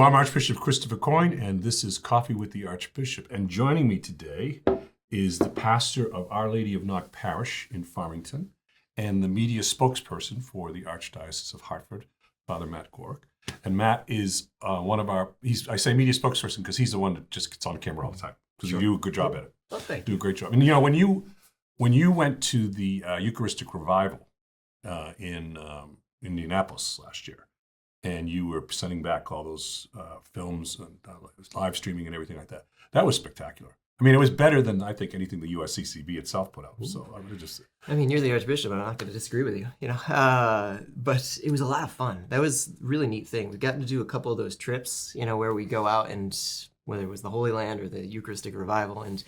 I'm Archbishop Christopher Coyne, and this is Coffee with the Archbishop. And joining me today is the pastor of Our Lady of Knock Parish in Farmington and the media spokesperson for the Archdiocese of Hartford, Father Matt Gworek. And Matt is one of our, I say media spokesperson because he's the one that just gets on camera all the time because you do a good job at it. Well, thank you. Do a great job. And you know, when you went to the Eucharistic revival in Indianapolis last year, and you were sending back all those films and live streaming and everything like that. That was spectacular. I mean, it was better than, I think, anything the USCCB itself put out. So I would just... I mean, you're the Archbishop. I'm not going to disagree with you, but it was a lot of fun. That was a really neat thing. We've gotten to do a couple of those trips, where we go out and whether it was the Holy Land or the Eucharistic Revival. And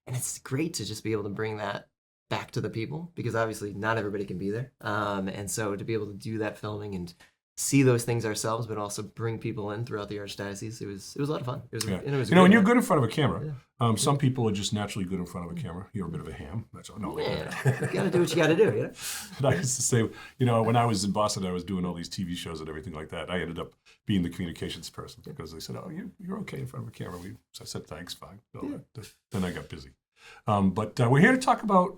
it's great to just be able to bring that back to the people because obviously not everybody can be there. And so to be able to do that filming and see those things ourselves, but also bring people in throughout the Archdiocese. It was a lot of fun. It was when you're good in front of a camera, some people are just naturally good in front of a camera. You're a bit of a ham. That's all. No, you got to do what you got to do. And I used to say, when I was in Boston, I was doing all these TV shows and everything like that. I ended up being the communications person because they said, "Oh, you're okay in front of a camera." So I said, "Thanks, fine." Then I got busy. But we're here to talk about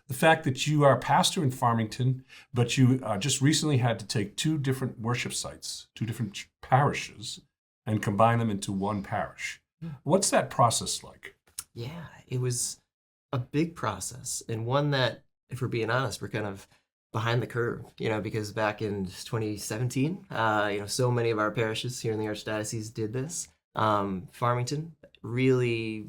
the fact that you are a pastor in Farmington, but you just recently had to take two different worship sites, two different parishes, and combine them into one parish. What's that process like? Yeah, it was a big process, and one that, if we're being honest, we're kind of behind the curve, because back in 2017, so many of our parishes here in the Archdiocese did this. Farmington really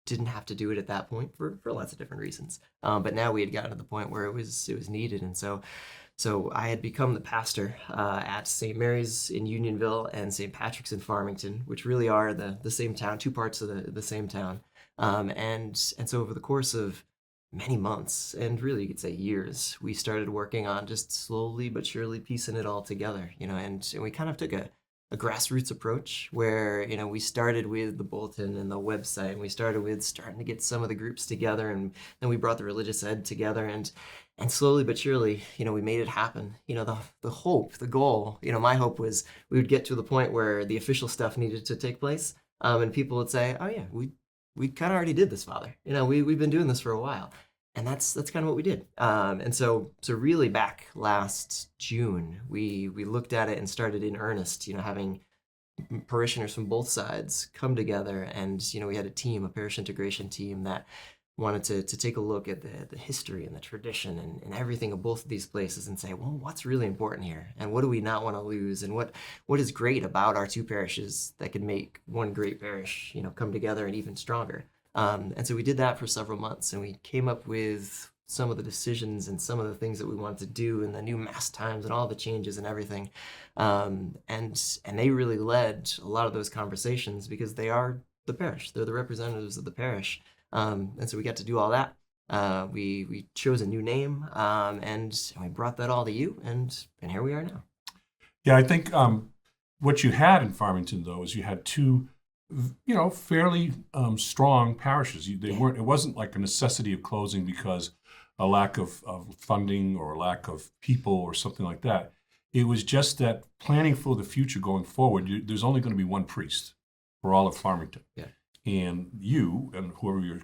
didn't have to do it at that point for lots of different reasons. But now we had gotten to the point where it was needed. And so I had become the pastor at St. Mary's in Unionville and St. Patrick's in Farmington, which really are the same town, two parts of the same town. And so over the course of many months, and really you could say years, we started working on just slowly but surely piecing it all together, and we kind of took a grassroots approach where, we started with the bulletin and the website, and we started with starting to get some of the groups together, and then we brought the religious ed together, and slowly but surely, we made it happen. The hope, the goal, my hope was we would get to the point where the official stuff needed to take place, and people would say, "Oh yeah, we kind of already did this, Father. We've been doing this for a while." And that's kind of what we did. And so really back last June, we looked at it and started in earnest, having parishioners from both sides come together. And, we had a parish integration team that wanted to take a look at the history and the tradition and everything of both of these places and say, well, what's really important here? And what do we not want to lose? And what is great about our two parishes that could make one great parish, come together and even stronger? And so we did that for several months, and we came up with some of the decisions and some of the things that we wanted to do and the new mass times and all the changes and everything. And they really led a lot of those conversations because they are the parish. They're the representatives of the parish. And so we got to do all that. We chose a new name, and we brought that all to you, and here we are now. Yeah, I think what you had in Farmington, though, is you had two fairly strong parishes. Weren't. It wasn't like a necessity of closing because a lack of funding or a lack of people or something like that. It was just that planning for the future going forward. There's only going to be one priest for all of Farmington, and you and whoever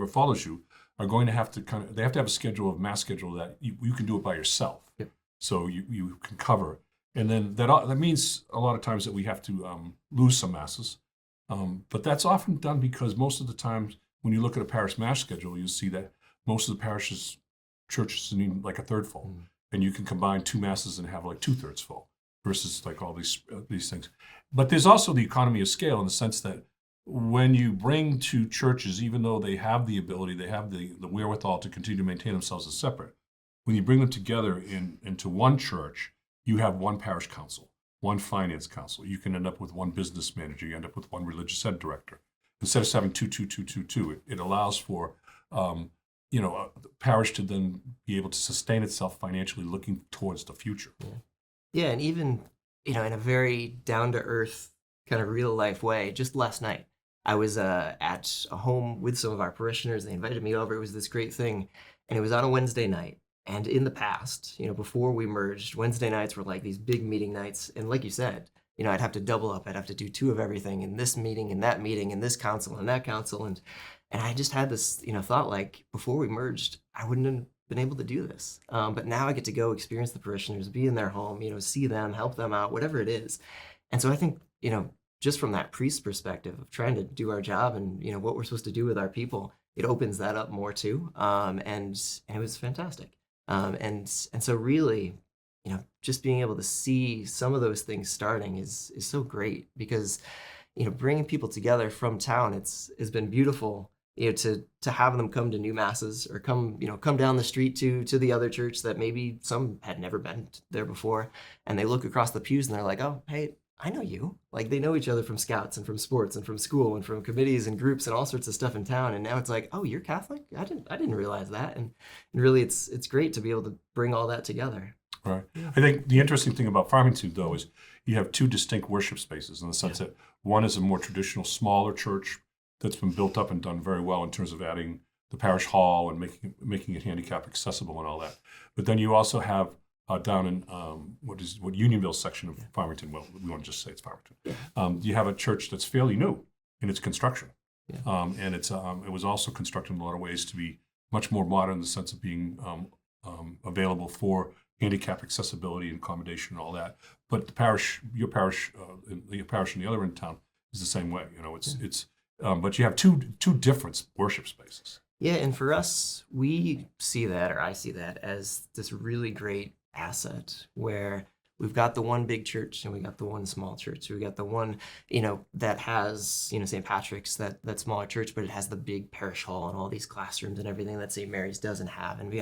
follows you are going to have to they have to have a mass schedule that you can do it by yourself. So you can cover. And then that means a lot of times that we have to lose some masses. But that's often done because most of the times when you look at a parish mass schedule, you see that most of the churches need like a third full. And you can combine two masses and have like 2/3 full versus like all these things. But there's also the economy of scale in the sense that when you bring two churches, even though they have the ability, they have the wherewithal to continue to maintain themselves as separate, when you bring them together into one church, you have one parish council, one finance council. You can end up with one business manager. You end up with one religious ed director. Instead of having two, it allows for a parish to then be able to sustain itself financially, looking towards the future. Yeah, and even in a very down to earth kind of real life way. Just last night, I was at a home with some of our parishioners. They invited me over. It was this great thing, and it was on a Wednesday night. And in the past, before we merged, Wednesday nights were like these big meeting nights. And like you said, I'd have to double up. I'd have to do 2 of everything in this meeting, in that meeting, in this council, and that council. And I just had this, thought like before we merged, I wouldn't have been able to do this. But now I get to go experience the parishioners, be in their home, see them, help them out, whatever it is. And so I think, just from that priest perspective of trying to do our job and, what we're supposed to do with our people, it opens that up more too. And it was fantastic. And so really, just being able to see some of those things starting is so great because, bringing people together from town, it's been beautiful, to have them come to new masses or come down the street to the other church that maybe some had never been there before. And they look across the pews and they're like, oh, hey, I know you. Like they know each other from scouts and from sports and from school and from committees and groups and all sorts of stuff in town. And now it's like, oh, you're Catholic? I didn't realize that. And really it's great to be able to bring all that together. Right. I think the interesting thing about Farmington, though, is you have 2 distinct worship spaces in the sense that one is a more traditional, smaller church that's been built up and done very well in terms of adding the parish hall and making it handicap accessible and all that. But then you also have down in what Unionville section of Farmington. Well, we want to just say it's Farmington. You have a church that's fairly new in its construction, and it was also constructed in a lot of ways to be much more modern in the sense of being available for handicap accessibility and accommodation and all that. But the parish, your parish, the parish in the other end of town is the same way. But you have two different worship spaces. Yeah, and for us, we see that, or I see that, as this really great asset where we've got the one big church and we got the one small church. We got the one, that has, St. Patrick's, that smaller church, but it has the big parish hall and all these classrooms and everything that St. Mary's doesn't have. And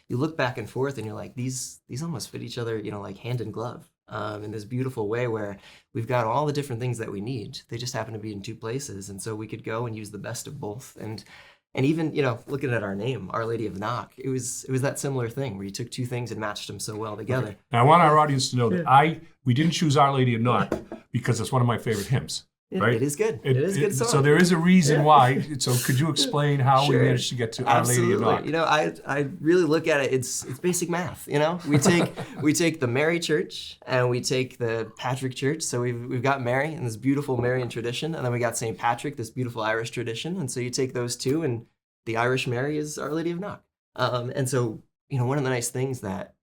you look back and forth and you're like, these almost fit each other, like hand in glove. In this beautiful way where we've got all the different things that we need. They just happen to be in 2 places. And so we could go and use the best of both. And even, looking at our name, Our Lady of Knock, it was that similar thing where you took 2 things and matched them so well together. Okay. Now I want our audience to know that we didn't choose Our Lady of Knock because it's one of my favorite hymns. Right? It is good. It is a good song. So there is a reason why. So could you explain how we managed to get to Our Lady of Knock? I really look at it. It's basic math. We take the Mary Church and we take the Patrick Church. So we've got Mary and this beautiful Marian tradition, and then we got St. Patrick, this beautiful Irish tradition. And so you take those 2, and the Irish Mary is Our Lady of Knock. And so one of the nice things that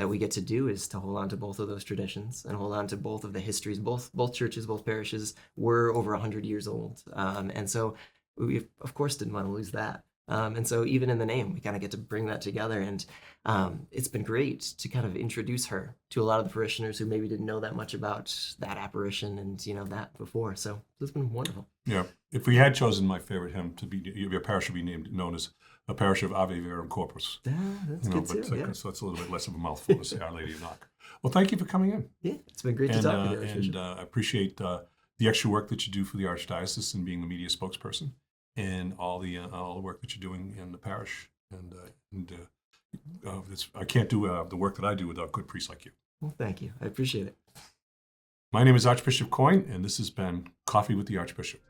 we get to do is to hold on to both of those traditions and hold on to both of the histories. Both churches, both parishes were over 100 years old. And so we, of course, didn't want to lose that. And so even in the name, we kind of get to bring that together. And it's been great to kind of introduce her to a lot of the parishioners who maybe didn't know that much about that apparition and, that before. So it's been wonderful. Yeah. If we had chosen my favorite hymn to be, your parish would be known as a parish of Ave Verum Corpus. That's good too. So it's a little bit less of a mouthful to say Our Lady of Knock. Well, thank you for coming in. Yeah, it's been great to talk to you, Archbishop. And I appreciate the extra work that you do for the Archdiocese and being the media spokesperson, and all the work that you're doing in the parish. I can't do the work that I do without good priests like you. Well, thank you. I appreciate it. My name is Archbishop Coyne, and this has been Coffee with the Archbishop.